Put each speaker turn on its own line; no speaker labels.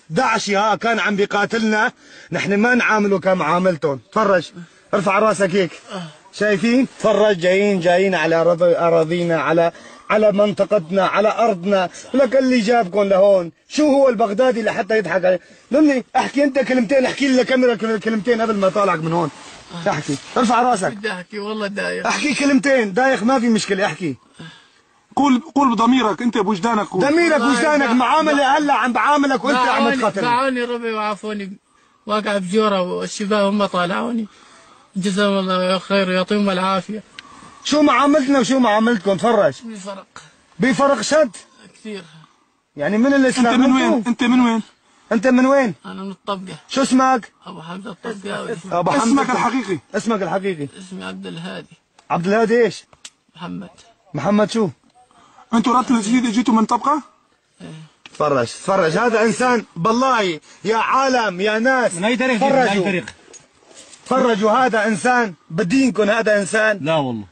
داعشي ها كان عم بيقاتلنا، نحن ما نعامله كمعاملتهم. تفرج، ارفع راسك هيك. شايفين؟ تفرج، جايين على اراضينا، على منطقتنا، على ارضنا، لك اللي جابكم لهون؟ شو هو البغدادي لحتى يضحك علي؟ لمني احكي انت كلمتين، احكي لي للكاميرا كلمتين قبل ما اطالعك من هون. احكي، ارفع راسك.
بدي احكي والله دايخ.
احكي كلمتين، دايخ ما في مشكله، احكي.
قول بضميرك انت بوجدانك، قول.
ضميرك وجدانك، معامله هلا عم بعاملك وانت عم تقاتل.
باعوني ربي وعافوني، واقع بجوره والشباب هم طالعوني، جزاهم الله خير ويعطيهم العافيه.
شو معاملتنا وشو معاملتكم؟ تفرج.
بفرق.
بفرق شد
كثير.
يعني من الاسلام.
انت من وين؟
انت من وين؟
انا من الطبقه.
شو اسمك؟
ابو حمزه الطبقاوي.
ابو حمزه.
اسمك الحقيقي؟
اسمك الحقيقي؟
اسمي عبد الهادي.
عبد الهادي ايش؟ محمد شو؟
انتوا راتب الجديد اجيتوا من طبقه؟
تفرج هذا انسان بالله يا عالم يا ناس.
من اي طريق؟ من اي طريق؟
تفرجوا هذا انسان بدينكم، هذا انسان.
لا والله